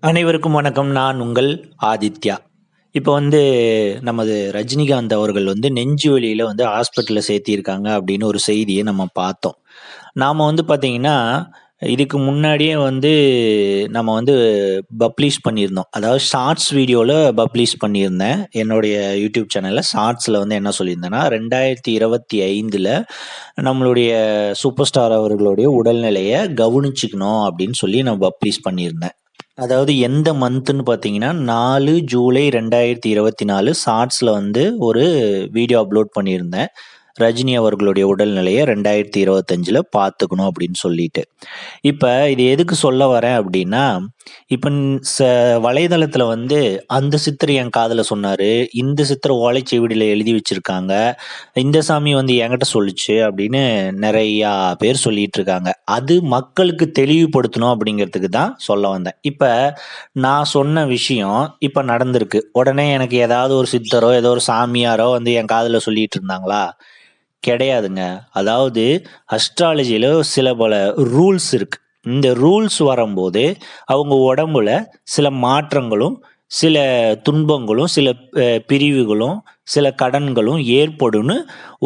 அனைவருக்கும் வணக்கம். நான் உங்கள் ஆதித்யா. இப்போ நமது ரஜினிகாந்த் அவர்கள் நெஞ்சு வலியில ஹாஸ்பிட்டல்ல சேர்த்திருக்காங்க அப்படின்னு ஒரு செய்தியை நம்ம பார்த்தோம். நாம பார்த்தீங்கன்னா, இதுக்கு முன்னாடியே நம்ம பப்ளிஷ் பண்ணியிருந்தோம். அதாவது ஷார்ட்ஸ் வீடியோல பப்ளிஷ் பண்ணியிருந்தேன். என்னுடைய யூடியூப் சேனல்ல ஷார்ட்ஸ்ல என்ன சொல்லியிருந்தேன்னா, 2025ல நம்மளுடைய சூப்பர் ஸ்டார் அவர்களுடைய உடல்நிலைய கவனிச்சுக்கணும் அப்படின்னு சொல்லி நான் பப்ளிஷ் பண்ணியிருந்தேன். அதாவது எந்த மந்த்துன்னு பார்த்தீங்கன்னா, 4 ஜூலை 2024 ஷார்ட்ஸ்ல ஒரு வீடியோ அப்லோட் பண்ணியிருந்தேன். ரஜினி அவர்களுடைய உடல்நிலைய 2025ல பார்த்துக்கணும் அப்படின்னு சொல்லிட்டு. இப்ப இது எதுக்கு சொல்ல வரேன் அப்படின்னா, இப்ப வலைதளத்துல அந்த சித்தர் என் காதுல சொன்னாரு, இந்த சித்தர் ஓலைச்சுவடியில எழுதி வச்சிருக்காங்க, இந்த சாமி என்கிட்ட சொல்லுச்சு அப்படின்னு நிறையா பேர் சொல்லிட்டு இருக்காங்க. அது மக்களுக்கு தெளிவுபடுத்தணும் அப்படிங்கிறதுக்கு தான் சொல்ல வந்தேன். இப்ப நான் சொன்ன விஷயம் இப்ப நடந்திருக்கு. உடனே எனக்கு ஏதாவது ஒரு சித்தரோ, ஏதோ ஒரு சாமியாரோ என் காதுல சொல்லிட்டு இருந்தாங்களா? கிடையாதுங்க. அதாவது அஸ்ட்ராலஜில சில பல ரூல்ஸ் இருக்கு. இந்த ரூல்ஸ் வரும்போது, அவங்க உடம்புல சில மாற்றங்களும், சில துன்பங்களும், சில பிரிவுகளும், சில கடன்களும் ஏற்படும்னு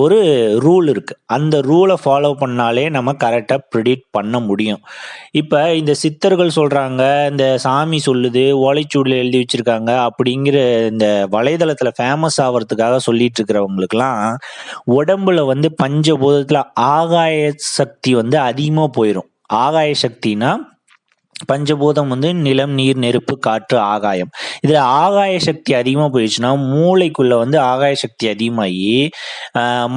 ஒரு ரூல் இருக்கு. அந்த ரூலை ஃபாலோ பண்ணாலே நம்ம கரெக்டா ப்ரிடிக்ட் பண்ண முடியும். இப்ப இந்த சித்தர்கள் சொல்றாங்க, இந்த சாமி சொல்லுது, ஓலைச்சுவடில எழுதி வச்சிருக்காங்க அப்படிங்கிற இந்த வலைதளத்துல ஃபேமஸ் ஆவறதுக்காக சொல்லிட்டு இருக்கிறவங்களுக்கெல்லாம், உடம்புல பஞ்சபூதத்துல ஆகாய சக்தி அதிகமா போயிரும். ஆகாய சக்தினா பஞ்சபூதம் நிலம், நீர், நெருப்பு, காற்று, ஆகாயம். இதுல ஆகாய சக்தி அதிகமா போயிடுச்சுன்னா மூளைக்குள்ள ஆகாய சக்தி அதிகமாகி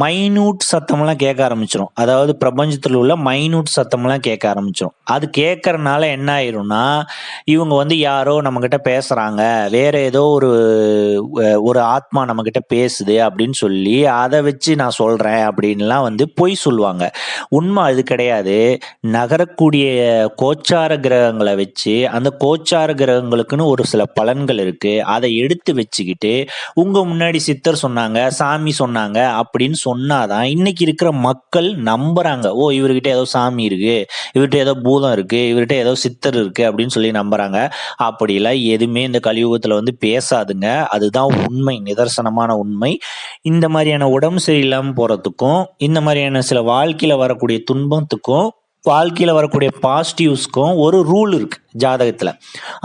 மைனூட் சத்தம்லாம் கேட்க ஆரம்பிச்சிடும். அதாவது பிரபஞ்சத்தில் உள்ள மைனூட் சத்தம்லாம் கேட்க ஆரம்பிச்சிடும். அது கேட்கறனால என்ன ஆயிரும்னா, இவங்க யாரோ நம்ம கிட்ட பேசுறாங்க, வேற ஏதோ ஒரு ஆத்மா நம்ம கிட்ட பேசுது அப்படின்னு சொல்லி அதை வச்சு நான் சொல்றேன் அப்படின்லாம் பொய் சொல்லுவாங்க. உண்மை அது கிடையாது. நகரக்கூடிய கோச்சார கிரகங்களை வச்சு, அந்த கோச்சார கிரகங்களுக்குன்னு ஒரு சில பலன்கள் இருக்கு. அதை எடுத்து வச்சுக்கிட்டு உங்க முன்னாடி சித்தர் சொன்னாங்க, சாமி சொன்னாங்க அப்படின்னு சொன்னாதான் இன்னைக்கு இருக்கிற மக்கள் நம்புறாங்க. ஓ, இவர்கிட்ட ஏதோ சாமி இருக்கு, இவர்கிட்ட ஏதோ பூதம் இருக்கு, இவர்கிட்ட ஏதோ சித்தர் இருக்கு அப்படின்னு சொல்லி நம்புறாங்க. அப்படிலாம் எதுவுமே இந்த கலியுகத்துல பேசாதுங்க. அதுதான் உண்மை, நிதர்சனமான உண்மை. இந்த மாதிரியான உடம்பு சரியில்லாம போறதுக்கும், இந்த மாதிரியான சில வாழ்க்கையில வரக்கூடிய துன்பத்துக்கும், வாழ்க்கையில வரக்கூடிய பாசிட்டிவ்ஸ்க்கும் ஒரு ரூல் இருக்கு ஜாதகத்துல.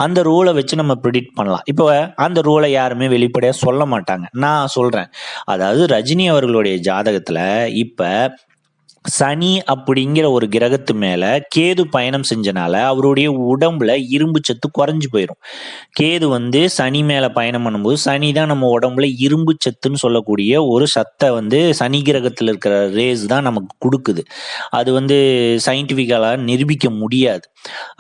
அந்த ரூலை வச்சு நம்ம ப்ரிடிக்ட் பண்ணலாம். இப்போ அந்த ரூலை யாருமே வெளிப்படையா சொல்ல மாட்டாங்க. நான் சொல்றேன். அதாவது ரஜினி அவர்களுடைய ஜாதகத்துல இப்ப சனி அப்படிங்கிற ஒரு கிரகத்து மேல கேது பயணம் செஞ்சனால அவருடைய உடம்புல இரும்பு சத்து குறைஞ்சு போயிடும். கேது சனி மேல பயணம் பண்ணும்போது, சனி தான் நம்ம உடம்புல இரும்பு சத்துன்னு சொல்லக்கூடிய ஒரு சத்தை சனி கிரகத்துல இருக்கிற ரேஸ் தான் நமக்கு கொடுக்குது. அது சயின்டிபிக்கலா நிரூபிக்க முடியாது.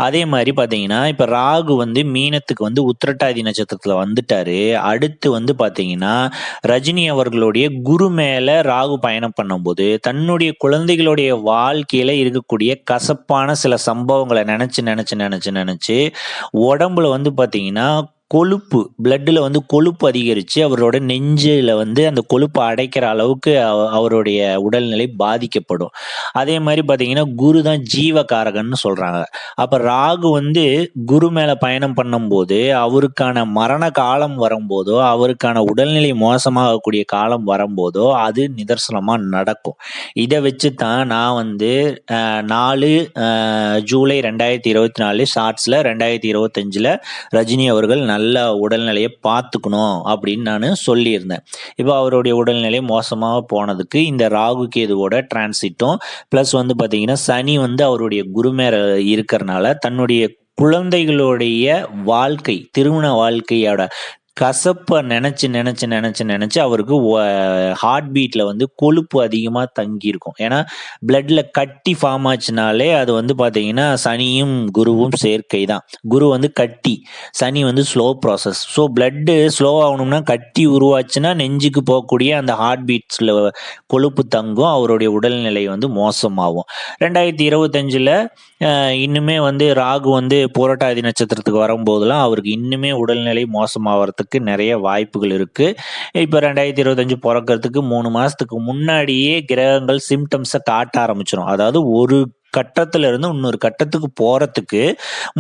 அதே மாதிரி பாத்தீங்கன்னா, இப்ப ராகு மீனத்துக்கு உத்திரட்டாதி நட்சத்திரத்துல வந்துட்டாரு. அடுத்து பாத்தீங்கன்னா, ரஜினி அவர்களுடைய குரு மேல ராகு பயணம் பண்ணும்போது தன்னுடைய குழந்தைகளுடைய வாழ்க்கையில இருக்கக்கூடிய கசப்பான சில சம்பவங்களை நினைச்சு உடம்புல பாத்தீங்கன்னா கொழுப்பு, பிளட்ல கொழுப்பு அதிகரிச்சு அவரோட நெஞ்சில அந்த கொழுப்பு அடைக்கிற அளவுக்கு அவருடைய உடல்நிலை பாதிக்கப்படும். அதே மாதிரி பாத்தீங்கன்னா, குரு தான் ஜீவகாரகன்னு சொல்றாங்க. அப்ப ராகு குரு மேல பயணம் பண்ணும்போது, அவருக்கான மரண காலம் வரும்போதோ, அவருக்கான உடல்நிலை மோசமாகக்கூடிய காலம் வரும்போதோ அது நிதர்சனமா நடக்கும். இதை வச்சுதான் நான் 4 ஜூலை 2024 ஷார்ட்ஸ்ல 2025ல ரஜினி அவர்கள் நல்ல உடல்நிலையை பார்த்துக்கணும் அப்படின்னு நான் சொல்லியிருந்தேன். இப்போ அவருடைய உடல்நிலை மோசமாக போனதுக்கு இந்த ராகு கேதுவோட டிரான்சிட்டும் பிளஸ் பார்த்தீங்கன்னா சனி அவருடைய குரு மேல இருக்கிறனால தன்னுடைய குழந்தைகளுடைய வாழ்க்கை, திருமண வாழ்க்கையோட கசப்பை நினைச்சு அவருக்கு ஹார்ட் பீட்ல கொழுப்பு அதிகமா தங்கி இருக்கும். ஏன்னா பிளட்ல கட்டி ஃபார்ம் ஆச்சுனாலே அது பாத்தீங்கன்னா சனியும் குருவும் சேர்க்கை தான். குரு கட்டி, சனி slow process. So blood slow ஆகணும்னா கட்டி உருவாச்சுன்னா நெஞ்சுக்கு போகக்கூடிய அந்த ஹார்ட் பீட்ஸ்ல கொழுப்பு தங்கும், அவருடைய உடல்நிலை மோசமாகும். 2025ல இன்னுமே ராகு புரட்டாதி நட்சத்திரத்துக்கு வரும்போதெல்லாம் அவருக்கு இன்னுமே உடல்நிலை மோசமாகறதுக்கு நிறைய வாய்ப்புகள் இருக்கு. இப்ப 2025 பிறக்கிறதுக்கு 3 மாசத்துக்கு முன்னாடியே கிரகங்கள் சிம்டம்ஸை காட்ட ஆரம்பிச்சிடும். அதாவது ஒரு கட்டத்துல இருந்து இன்னொரு கட்டத்துக்கு போறதுக்கு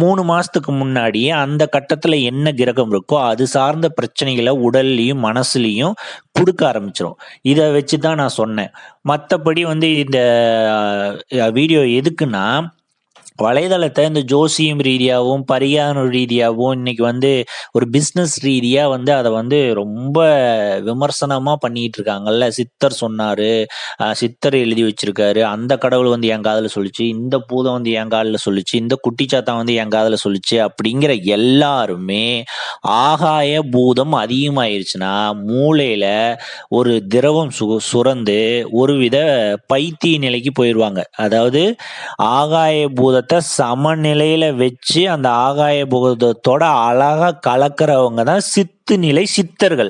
3 மாசத்துக்கு முன்னாடியே அந்த கட்டத்துல என்ன கிரகம் இருக்கோ அது சார்ந்த பிரச்சனைகளை உடல்லையும் மனசுலையும் கொடுக்க ஆரம்பிச்சிடும். இதை வச்சு தான் நான் சொன்னேன். மற்றபடி வந்து இந்த வீடியோ எதுக்குன்னா, வலைதளத்தை இந்த ஜோசியம் ரீதியாகவும் பரிகாரம் ரீதியாகவும் இன்னைக்கு வந்து ஒரு பிஸ்னஸ் ரீதியாக வந்து அதை வந்து ரொம்ப விமர்சனமாக பண்ணிட்டு இருக்காங்கல்ல. சித்தர் சொன்னாரு, சித்தர் எழுதி வச்சிருக்காரு, அந்த கடவுள் வந்து என் காதில் சொல்லிச்சு, இந்த பூதம் வந்து என் காதில் சொல்லிச்சு, இந்த குட்டிச்சாத்தா வந்து என் காதில் சொல்லிச்சு அப்படிங்கிற எல்லாருமே ஆகாய பூதம் அதிகமாயிருச்சுன்னா மூளையில ஒரு திரவம் சுரந்து ஒருவித பைத்திய நிலைக்கு போயிடுவாங்க. அதாவது ஆகாய பூதத்தை சமநிலையில வச்சு அந்த ஆகாய பூதத்தோட அழகா கலக்கிறவங்க தான் நிலை சித்தர்கள்.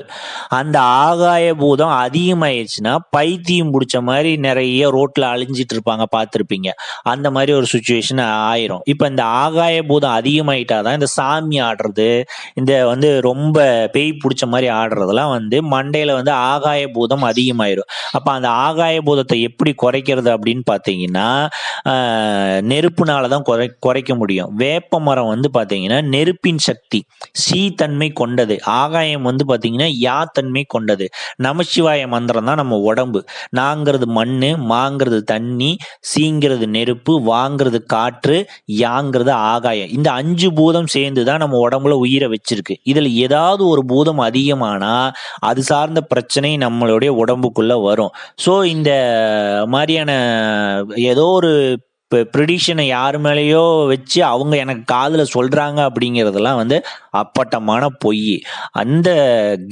அந்த ஆகாய பூதம் அதிகமாயிடுச்சுன்னா பைத்தியம் பிடிச்ச மாதிரி நிறைய ரோட்ல அழிஞ்சிட்டு இருப்பாங்க, பார்த்துருப்பீங்க. அந்த மாதிரி ஒரு சுச்சுவேஷன் ஆயிரும். இப்ப இந்த ஆகாய பூதம் அதிகமாயிட்டாதான் இந்த சாமி ஆடுறது, இந்த வந்து ரொம்ப பேய் பிடிச்ச மாதிரி ஆடுறதெல்லாம் வந்து மண்டையில வந்து ஆகாய பூதம் அதிகமாயிரும். அப்ப அந்த ஆகாய பூதத்தை எப்படி குறைக்கிறது அப்படின்னு பாத்தீங்கன்னா, நெருப்புனாலதான் குறைக்க முடியும். வேப்ப மரம் வந்து பாத்தீங்கன்னா நெருப்பின் சக்தி, தன்மை கொண்டது. ஆகாயம் வந்து பாத்தீங்கன்னா தன்மை கொண்டது. நமசிவாய மந்திரம் தான் நம்ம உடம்பு. நாங்கிறது மண்ணு, மாங்கிறது தண்ணி, சீங்கிறது நெருப்பு, வாங்கிறது காற்று, யாங்கிறது ஆகாயம். இந்த 5 பூதம் சேர்ந்துதான் நம்ம உடம்புல உயிரை வச்சிருக்கு. இதுல ஏதாவது ஒரு பூதம் அதிகமானா அது சார்ந்த பிரச்சனை நம்மளுடைய உடம்புக்குள்ள வரும். ஸோ இந்த மாதிரியான ஏதோ ஒரு ப்ரிடிக்ஷனை யார் மேலேயோ வச்சு அவங்க எனக்கு காதுல சொல்றாங்க அப்படிங்கிறதெல்லாம் வந்து அப்பட்டமான பொய். அந்த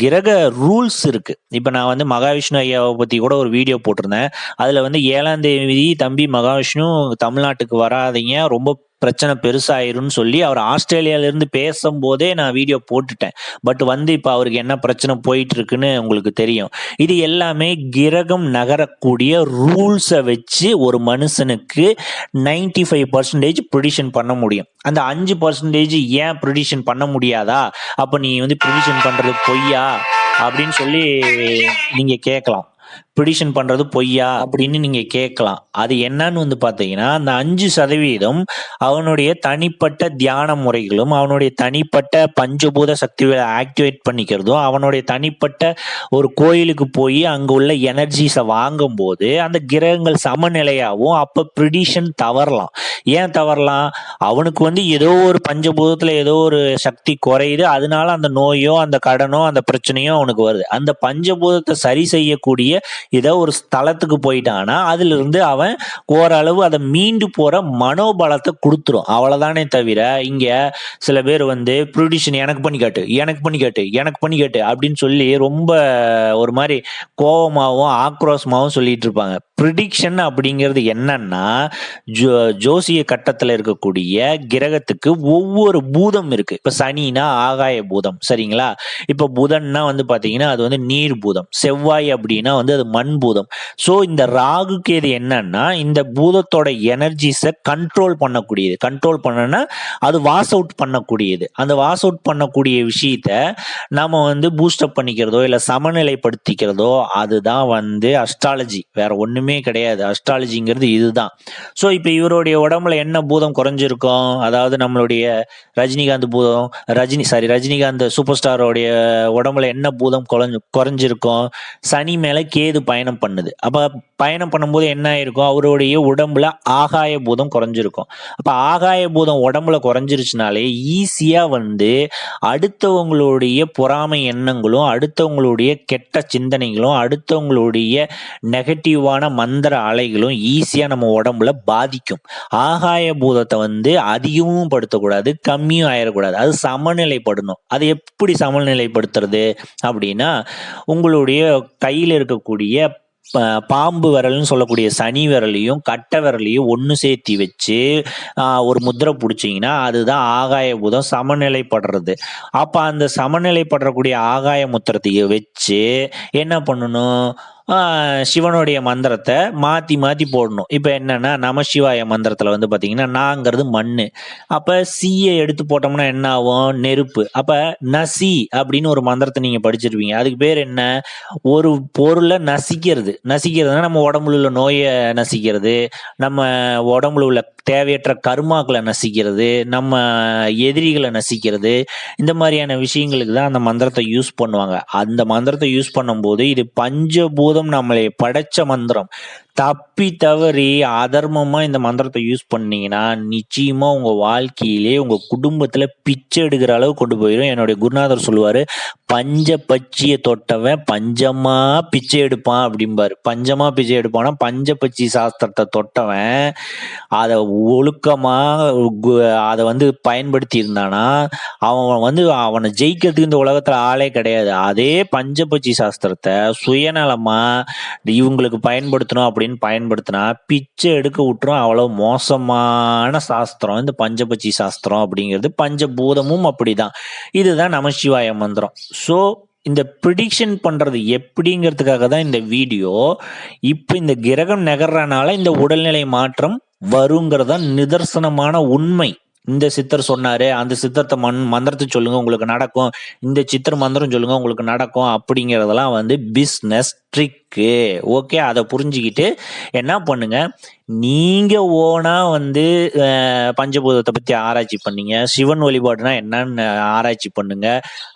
கிரக ரூல்ஸ் இருக்கு. இப்ப நான் வந்து மகாவிஷ்ணு ஐயாவை பத்தி கூட ஒரு வீடியோ போட்டிருந்தேன். அதுல வந்து 7ஆம் தேதி தம்பி மகாவிஷ்ணு தமிழ்நாட்டுக்கு வராதீங்க, ரொம்ப பிரச்சனை பெருசாயிரும்னு சொல்லி அவர் ஆஸ்திரேலியால இருந்து பேசும்போதே நான் வீடியோ போட்டுட்டேன். பட் வந்து இப்ப அவருக்கு என்ன பிரச்சனை போயிட்டு இருக்குன்னு உங்களுக்கு தெரியும். இது எல்லாமே கிரகம் நகரக்கூடிய ரூல்ஸை வச்சு ஒரு மனுஷனுக்கு 95% ப்ரிடிக்ஷன் பண்ண முடியும். அந்த 5% ஏன் ப்ரிடிக்ஷன் பண்ண முடியாதா, அப்ப நீ வந்து ப்ரிடிக்ஷன் பண்றது பொய்யா அப்படின்னு சொல்லி நீங்க கேட்கலாம். ப்ரிடிக்ஷன் பண்றது பொய்யா அப்படின்னு நீங்க கேட்கலாம். அது என்னன்னு வந்து பாத்தீங்கன்னா, அந்த 5% அவனுடைய தனிப்பட்ட தியான முறைகளும், அவனுடைய தனிப்பட்ட பஞ்சபூத சக்திகளை ஆக்டிவேட் பண்ணிக்கிறதும், அவனுடைய தனிப்பட்ட ஒரு கோயிலுக்கு போய் அங்க உள்ள எனர்ஜிஸை வாங்கும் போது அந்த கிரகங்கள் சமநிலையாகவும் அப்ப ப்ரிடிக்ஷன் தவறலாம். ஏன் தவறலாம்? அவனுக்கு வந்து ஏதோ ஒரு பஞ்சபூதத்துல ஏதோ ஒரு சக்தி குறையுது, அதனால அந்த நோயோ அந்த கடனோ அந்த பிரச்சனையோ அவனுக்கு வருது. அந்த பஞ்சபூதத்தை சரி செய்யக்கூடிய ஏதோ ஒரு ஸ்தலத்துக்கு போயிட்டானா அதுல இருந்து அவன் ஓரளவு அதை மீண்டு போற மனோபலத்தை கொடுத்துரும். அவ்வளவுதானே தவிர இங்க சில பேர் வந்து ப்ரிடிக்ஷன் எனக்கு பண்ணி காட்டு அப்படின்னு சொல்லி ரொம்ப ஒரு மாதிரி கோபமாகவும் ஆக்ரோஷமாகவும் சொல்லிட்டு இருப்பாங்க. ப்ரிடிக்ஷன் அப்படிங்கிறது என்னன்னா, ஜோசிய கட்டத்துல இருக்கக்கூடிய கிரகத்துக்கு ஒவ்வொரு பூதம் இருக்கு. இப்ப சனினா ஆகாய பூதம், சரிங்களா? இப்ப புதன்னா வந்து பாத்தீங்கன்னா அது வந்து நீர் பூதம், செவ்வாய் அப்படின்னா வந்து அது மண் பூதம். சோ இந்த ராகு கேது என்னன்னா இந்த பூதத்தோட எனர்ஜிஸை கண்ட்ரோல் பண்ணக்கூடியது. கண்ட்ரோல் பண்ணனா அது வாஷ் அவுட் பண்ணக்கூடியது. அந்த வாஷ் அவுட் பண்ணக்கூடிய விஷயத்த நாம வந்து பூஸ்டப் பண்ணிக்கிறதோ இல்ல சமநிலைப்படுத்திக்கிறதோ அதுதான் வந்து அஸ்ட்ராலஜி, வேற ஒண்ணுமே கிடையாது. அஸ்ட்ராலஜிங்கிறது இதுதான். சோ இப்ப இவருடைய உடம்புல என்ன பூதம் குறைஞ்சிருக்கும், அதாவது நம்மளுடைய ரஜினிகாந்த் பூதம், ரஜினிகாந்த் சூப்பர் ஸ்டாரோடைய உடம்புல என்ன பூதம் குறைஞ்சிருக்கும்? சனி மேல கேது பயணம் பண்ணுது. அப்ப பயணம் பண்ணும்போது என்ன ஆயிருக்கும்? அவருடைய உடம்புல ஆகாய பூதம் குறைஞ்சிருக்கும். அப்ப ஆகாய பூதம் உடம்புல குறைஞ்சிருச்சுனாலே ஈஸியா வந்து அடுத்தவங்களுடைய பொறாமை எண்ணங்களும், அடுத்தவங்களுடைய கெட்ட சிந்தனைகளும், அடுத்தவங்களுடைய நெகட்டிவான மந்திர அலைகளும் ஈஸியா நம்ம உடம்புல பாதிக்கும். ஆகாய பூதத்தை வந்து அதிகமும் படுத்தக்கூடாது, கம்மியும் ஆயிடக்கூடாது, அது சமநிலைப்படணும். அது எப்படி சமநிலைப்படுத்துறது அப்படின்னா, உங்களுடைய கையில் இருக்கக்கூடிய பாம்பு விரல்னு சொல்லக்கூடிய சனி விரலையும் கட்டை விரலையும் ஒன்று சேர்த்தி வச்சு ஒரு முத்திரை பிடிச்சிங்கன்னா அதுதான் ஆகாய பூதம் சமநிலைப்படுறது. அப்போ அந்த சமநிலைப்படக்கூடிய ஆகாய முத்திரத்தைய வச்சு என்ன பண்ணணும், சிவனுடைய மந்திரத்தை மாற்றி மாற்றி போடணும். இப்போ என்னன்னா நமசிவாய மந்திரத்தில் வந்து பார்த்தீங்கன்னா நாங்கிறது மண். அப்போ சீயை எடுத்து போட்டோம்னா என்ன ஆகும்? நெருப்பு. அப்போ நசி அப்படின்னு ஒரு மந்திரத்தை நீங்கள் படிச்சிருப்பீங்க. அதுக்கு பேர் என்ன? ஒரு பொருளை நசிக்கிறது. நசிக்கிறதுனா நம்ம உடம்புல உள்ள நோயை நசிக்கிறது, நம்ம உடம்புல உள்ள தேவையற்ற கருமாக்களை நசிக்கிறது, நம்ம எதிரிகளை நசிக்கிறது, இந்த மாதிரியான விஷயங்களுக்கு தான் அந்த மந்திரத்தை யூஸ் பண்ணுவாங்க. அந்த மந்திரத்தை யூஸ் பண்ணும்போது இது பஞ்சபூதம் நம்மளை படைச்ச மந்திரம். தப்பி தவறி அதர்மமா இந்த மந்திரத்தை யூஸ் பண்ணீங்கன்னா நிச்சயமா உங்க வாழ்க்கையிலே உங்க குடும்பத்துல பிச்சை எடுக்கிற அளவு கொண்டு போயிடும். என்னுடைய குருநாதர் சொல்லுவாரு, பஞ்ச பட்சிய தொட்டவன் பஞ்சமா பிச்சை எடுப்பான் அப்படிம்பாரு. பஞ்சமா பிச்சை எடுப்பான்னா பஞ்ச பட்சி சாஸ்திரத்தை தொட்டவன் அதை ஒழுக்கமா அதை வந்து பயன்படுத்தி இருந்தானா அவனை ஜெயிக்கிறதுக்கு இந்த உலகத்துல ஆளே கிடையாது. அதே பஞ்சபட்சி சாஸ்திரத்தை சுயநலமா இவங்களுக்கு பயன்படுத்தணும் அப்படின்னு பயன்படுத்தினா பிச்சை எடுக்க விட்டுரும். அவ்வளவு மோசமான சாஸ்திரம் இந்த பஞ்சபட்சி சாஸ்திரம் அப்படிங்கிறது. பஞ்சபூதமும் அப்படிதான். இதுதான் நமசிவாய மந்திரம். ஸோ இந்த ப்ரிடிக்ஷன் பண்றது எப்படிங்கிறதுக்காக தான் இந்த வீடியோ. இப்போ இந்த கிரகம் நகர்றனால இந்த உடல்நிலை மாற்றம் வருங்கிறதா நிதர்சனமான உண்மை. இந்த சித்தர் சொன்னாரு, அந்த சித்தத்தை மந்திரத்தை சொல்லுங்க உங்களுக்கு நடக்கும், இந்த சித்தர் மந்திரம் சொல்லுங்க உங்களுக்கு நடக்கும் அப்படிங்கிறதெல்லாம் வந்து பிஸ்னஸ் ட்ரிக்கு. ஓகே, அதை புரிஞ்சுக்கிட்டு என்ன பண்ணுங்க, நீங்க ஓனா வந்து பஞ்சபூதத்தை பத்தி ஆராய்ச்சி பண்ணீங்க. சிவன் வழிபாடுனா என்னன்னு ஆராய்ச்சி பண்ணுங்க.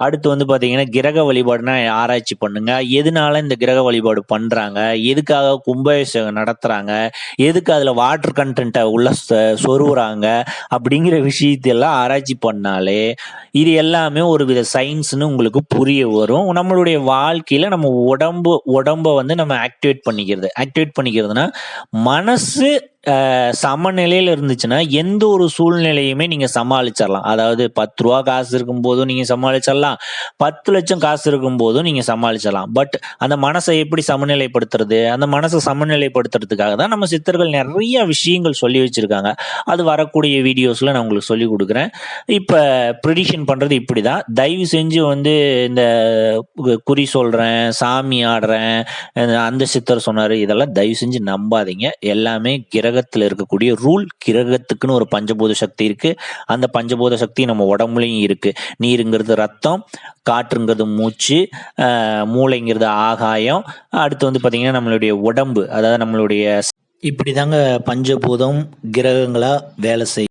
அடுத்து வந்து பாத்தீங்கன்னா கிரக வழிபாடுனா ஆராய்ச்சி பண்ணுங்க. எதனால இந்த கிரக வழிபாடு பண்றாங்க, எதுக்காக கும்பாபிஷேகம் நடத்துறாங்க, எதுக்கு அதுல வாட்டர் கண்டென்ட்டை உள்ள சொருவுறாங்க அப்படிங்கிற விஷயத்தெல்லாம் ஆராய்ச்சி பண்ணாலே இது எல்லாமே ஒரு வித சயின்ஸ்னு உங்களுக்கு புரிய வரும். நம்மளுடைய வாழ்க்கையில நம்ம உடம்ப வந்து நம்ம ஆக்டிவேட் பண்ணிக்கிறதுனா மனசு சமநிலையில இருந்துச்சுன்னா எந்த ஒரு சூழ்நிலையுமே நீங்க சமாளிச்சிடலாம். அதாவது 10 ரூபா காசு இருக்கும் போதும் நீங்க சமாளிச்சிடலாம், 10 லட்சம் காசு இருக்கும் போதும் நீங்க சமாளிச்சிடலாம். பட் அந்த மனசை எப்படி சமநிலைப்படுத்துறது? அந்த மனசை சமநிலைப்படுத்துறதுக்காக தான் நம்ம சித்தர்கள் நிறைய விஷயங்கள் சொல்லி வச்சிருக்காங்க. அது வரக்கூடிய வீடியோஸ்ல நான் உங்களுக்கு சொல்லி கொடுக்குறேன். இப்ப ப்ரிடிக்ஷன் பண்றது இப்படிதான். தயவு செஞ்சு வந்து இந்த குறி சொல்றேன், சாமி ஆடுறேன், அந்த சித்தர் சொன்னாரு, இதெல்லாம் தயவு செஞ்சு நம்பாதீங்க. எல்லாமே கிரகத்துல இருக்கக்கூடிய ரூல். கிரகத்துக்குன்னு ஒரு பஞ்சபூத சக்தி இருக்கு. அந்த பஞ்சபூத சக்தி நம்ம உடம்புலையும் இருக்கு. நீருங்கிறது ரத்தம், காற்றுங்கிறது மூச்சு, மூளைங்கிறது ஆகாயம், அடுத்து வந்து பாத்தீங்கன்னா நம்மளுடைய உடம்பு, அதாவது நம்மளுடைய இப்படிதாங்க பஞ்சபூதம் கிரகங்களா வேலை செய்யும்.